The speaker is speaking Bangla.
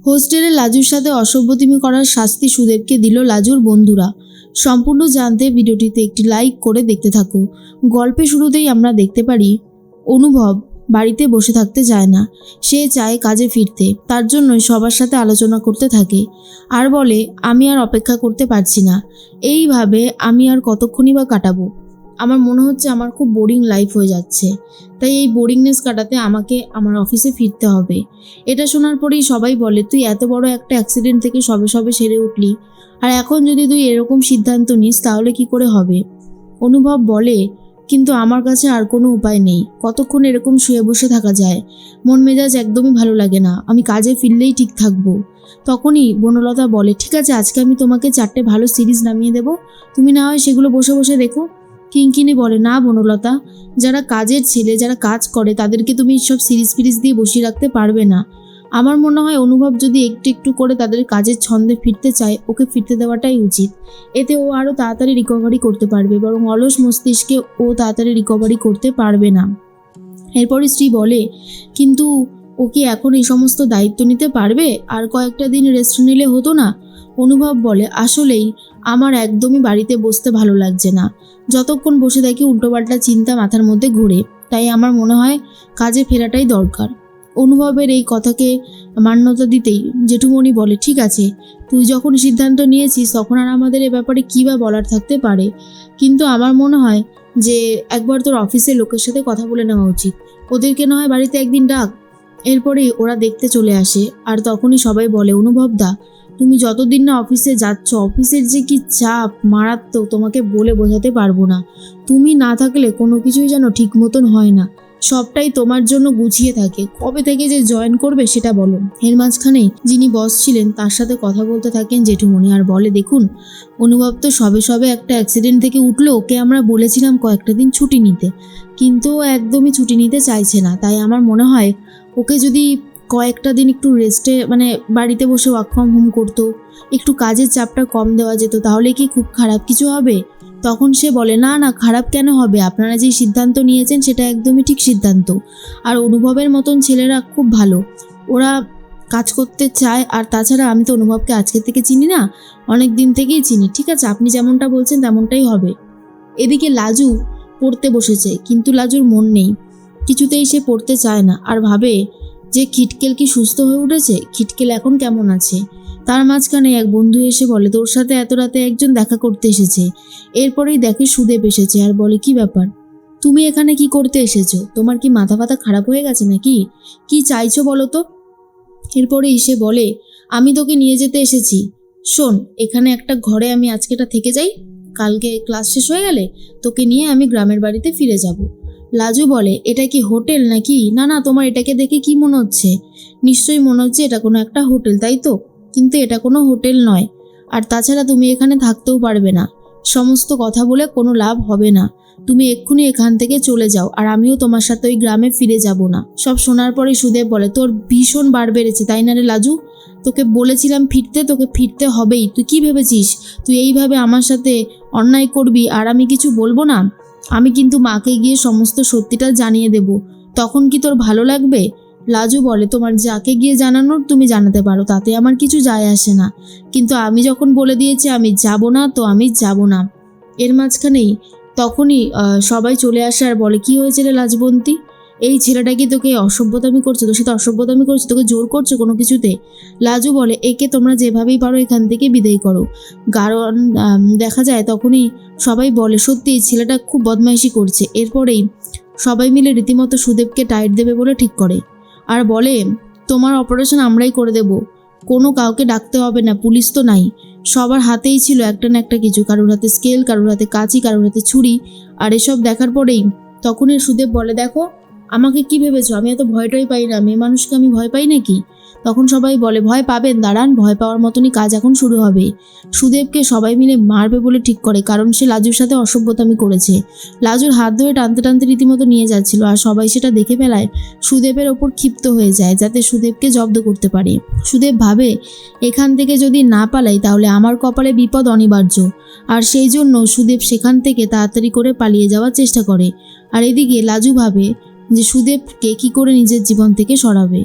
হোস্টেলে লাজুর সাথে অসভ্যতিমি করার শাস্তি সুদেবকে দিল লাজুর বন্ধুরা। সম্পূর্ণ জানতে ভিডিওটিতে একটি লাইক করে দেখতে থাকো। গল্পে শুরুতেই আমরা দেখতে পারি অনুভব বাড়িতে বসে থাকতে চায় না, সে চায় কাজে ফিরতে। তার জন্যই সবার সাথে আলোচনা করতে থাকে আর বলে, আমি আর অপেক্ষা করতে পারছি না, এইভাবে আমি আর কতক্ষণই বা কাটাবো। আমার মনে হচ্ছে আমার খুব বোরিং লাইফ হয়ে যাচ্ছে, তাই এই বোরিংনেস কাটাতে আমাকে আমার অফিসে ফিরতে হবে। এটা শোনার পরেই সবাই বলে, তুই এত বড় একটা অ্যাক্সিডেন্ট থেকে সবে সবে সেরে উঠলি, আর এখন যদি তুই এরকম সিদ্ধান্ত নিস তাহলে কি করে হবে। অনুভব বলে, কিন্তু আমার কাছে আর কোনো উপায় নেই, কতক্ষণ এরকম শুয়ে বসে থাকা যায়, মন মেজাজ একদমই ভালো লাগে না, আমি কাজে ফিরলেই ঠিক থাকবো। তখনই বনলতা বলে, ঠিক আছে, আজকে আমি তোমাকে 4টে ভালো সিরিজ নামিয়ে দেবো, তুমি না হয় সেগুলো বসে বসে দেখো। কিঙ্কিনি বলে, না বনলতা, যারা কাজের ছেলে, যারা কাজ করে তাদেরকে তুমি সব সিরিজ ফিরিজ দিয়ে বসিয়ে রাখতে পারবে না। আমার মনে হয় অনুভব যদি একটু একটু করে তাদের কাজের ছন্দে ফিরতে চায়, ওকে ফিরতে দেওয়াটাই উচিত। এতে ও আরও তাড়াতাড়ি রিকভারি করতে পারবে, বরং অলস মস্তিষ্কে ও তাড়াতাড়ি রিকভারি করতে পারবে না। এরপরে স্ত্রী বলে, কিন্তু ও কি এখন এই সমস্ত দায়িত্ব নিতে পারবে? আর কয়েকটা দিন রেস্ট নিলে হতো না? অনুভব বলে, আসলেই আমার একদমই বাড়িতে বসতে ভালো লাগছে না, যতক্ষণ বসে থাকি উল্টোপাল্টা চিন্তা মাথার মধ্যে ঘুরে, তাই আমার মনে হয় কাজে ফেরাটাই দরকার। অনুভবের এই কথাকে মান্যতা দিতেই জেঠুমণি বলে, ঠিক আছে, তুই যখন সিদ্ধান্ত নিয়েছিস তখন আর আমাদের এ ব্যাপারে কী বা বলার থাকতে পারে, কিন্তু আমার মনে হয় যে একবার তোর অফিসের লোকের সাথে কথা বলে নেওয়া উচিত, ওদেরকে না হয় বাড়িতে একদিন ডাক। এরপরেই ওরা দেখতে চলে আসে, আর তখনই সবাই বলে, অনুভবদা, তুমি যতদিন না অফিসে যাচ্ছ, অফিসের যে কি চাপ মারাত্মক, তোমাকে বলে বোঝাতে পারবো না। তুমি না থাকলে কোনো কিছুই যেন ঠিক মতন হয় না, সবটাই তোমার জন্য গুছিয়ে থাকে। কবে থেকে যে জয়েন করবে সেটা বলো। এর মাঝখানেই যিনি বস ছিলেন তার সাথে কথা বলতে থাকেন জেঠুমণি, আর বলে, দেখুন, অনুভব তো সবে সবে একটা অ্যাক্সিডেন্ট থেকে উঠলো, ওকে আমরা বলেছিলাম কয়েকটা দিন ছুটি নিতে, কিন্তু ও একদমই ছুটি নিতে চাইছে না। তাই আমার মনে হয় ওকে যদি কয়েকটা দিন একটু রেস্টে, বাড়িতে বসে ওয়ার্ক ফ্রম হোম করতো, একটু কাজের চাপটা কম দেওয়া যেত, তাহলে কি খুব খারাপ কিছু হবে? তখন সে বলে, না না, খারাপ কেন হবে, আপনারা যেই সিদ্ধান্ত নিয়েছেন সেটা একদমই ঠিক সিদ্ধান্ত। আর অনুভবের মতন ছেলেরা খুব ভালো, ওরা কাজ করতে চায়। আর তাছাড়া আমি তো অনুভবকে আজকের থেকে চিনি না, অনেক দিন থেকেই চিনি। ঠিক আছে, আপনি যেমনটা বলছেন তেমনটাই হবে। এদিকে লাজু পড়তে বসেছে, কিন্তু লাজুর মন নেই, কিছুতেই সে পড়তে চায় না, আর ভাবে যে খিটকেল কি সুস্থ হয়ে উঠেছে, খিটকেল এখন কেমন আছে। তার মাঝখানে এক বন্ধু এসে বলে, তোর সাথে এত রাতে একজন দেখা করতে এসেছে। এরপরেই দেখে সুদেব এসেছে আর বলে, কি ব্যাপার, তুমি এখানে কি করতে এসেছো? তোমার কি মাথা ফাতা খারাপ হয়ে গেছে নাকি? কি চাইছো বলো তো? এরপরে এসে বলে, আমি তোকে নিয়ে যেতে এসেছি। শোন, এখানে একটা ঘরে আমি আজকেটা থেকে যাই, কালকে ক্লাস শেষ হয়ে গেলে তোকে নিয়ে আমি গ্রামের বাড়িতে ফিরে যাব। লাজু বলে, এটা কি হোটেল নাকি? না না, তোমার এটাকে দেখে কি মনে হচ্ছে? নিশ্চয়ই মনে হচ্ছে এটা কোনো একটা হোটেল, তাই তো? কিন্তু এটা কোনো হোটেল নয়, আর তাছাড়া তুমি এখানে থাকতেও পারবে না। সমস্ত কথা বলে কোনো লাভ হবে না, তুমি এক্ষুনি এখান থেকে চলে যাও, আর আমিও তোমার সাথে ওই গ্রামে ফিরে যাব না। সব শোনার পরে সুদেব বলে, তোর ভীষণ বার বেড়েছে তাই না রে লাজু? তোকে বলেছিলাম ফিরতে, তোকে ফিরতে হবেই। তুই কি ভেবেছিস তুই এইভাবে আমার সাথে অন্যায় করবি আর আমি কিছু বলবো না? আমি কিন্তু মাকে গিয়ে সমস্ত সত্যিটা জানিয়ে দেব, তখন কি তোর ভালো লাগবে? লাজু বলে, তোমার যাকে গিয়ে জানানোর তুমি জানাতে পারো, তাতে আমার কিছু যায় আসে না, কিন্তু আমি যখন বলে দিয়েছি আমি যাব না, তো আমি যাব না। এর মাঝখানেই তখনই সবাই চলে আসে আর বলে, কি হয়েছে রে লাজবন্তী, এই ছেলেটা কি তোকে অসভ্যতামি করছে, তোর সাথে অসভ্যতামি করছে, তোকে জোর করছে কোনো কিছুতে? লাজু বলে, একে তোমরা যেভাবেই পারো এখান থেকে বিদায় করো। কারণ দেখা যায় তখনই সবাই বলে, সত্যি ছেলেটা খুব বদমাইশি করছে। এরপরেই সবাই মিলে রীতিমতো সুদেবকে টাইট দেবে বলে ঠিক করে, আর বলে, তোমার অপারেশন আমরাই করে দেব, কোনো কাউকে ডাকতে হবে না, পুলিশ তো নাই। সবার হাতেই ছিল একটা না একটা কিছু, কারোর হাতে স্কেল, কারোর হাতে কাঁচি, কারোর হাতে ছুরি। আর এসব দেখার পরেই তখনই সুদেব বলে, দেখো, আমাকে কি ভেবেছো, আমি এত ভয়টাই পাই না, মেয়ে মানুষকে আমি ভয় পাই নাকি? তখন সবাই বলে, ভয় পাবেন, দাঁড়ান, ভয় পাওয়ার মতনই কাজ এখন শুরু হবে। সুদেবকে সবাই মিলে মারবে বলে ঠিক করে, কারণ সে লাজুর সাথে অসভ্যতামি করেছে। লাজুর হাত ধরে টানতে টানতে রীতিমতো নিয়ে যাচ্ছিল, আর সবাই সেটা দেখে ফেলায় সুদেবের ওপর ক্ষিপ্ত হয়ে যায়, যাতে সুদেবকে জব্দ করতে পারে। সুদেব ভাবে, এখান থেকে যদি না পালাই তাহলে আমার কপালে বিপদ অনিবার্য, আর সেই জন্য সুদেব সেখান থেকে তাড়াতাড়ি করে পালিয়ে যাওয়ার চেষ্টা করে। আর এদিকে লাজু ভাবে যে সুদেবকে কি করে নিজের জীবন থেকে সরাবে।